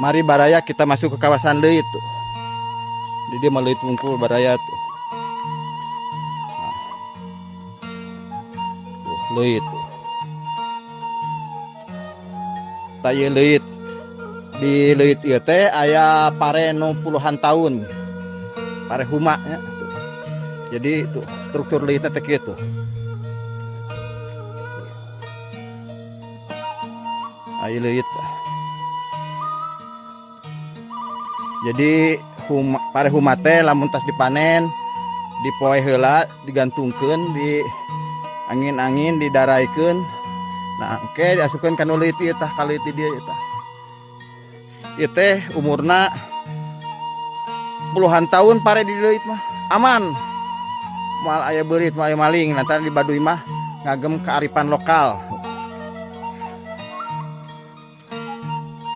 Mari baraya kita masuk ke kawasan leuit tuh. Jadi dia mah leuit wungkul baraya tuh. Nah. Tuh, leuit tuh. Taya leuit. Di leuit ieu teh aya pare nu puluhan tahun. Pare huma nya tuh. Jadi tuh struktur leuitna teh kitu. Aya leuit. Jadi pare huma teh lamun tas dipanen dipoe heula digantungkeun di angin-angin didaraikeun. Nah, oke diasupkeun ka nu leuit ieu tah ka leuit dieu tah. Ieu teh umurna puluhan tahun pare di leuit mah aman. Moal aya beurit moal aya maling, lantaran di Baduy mah ngagem kearifan lokal.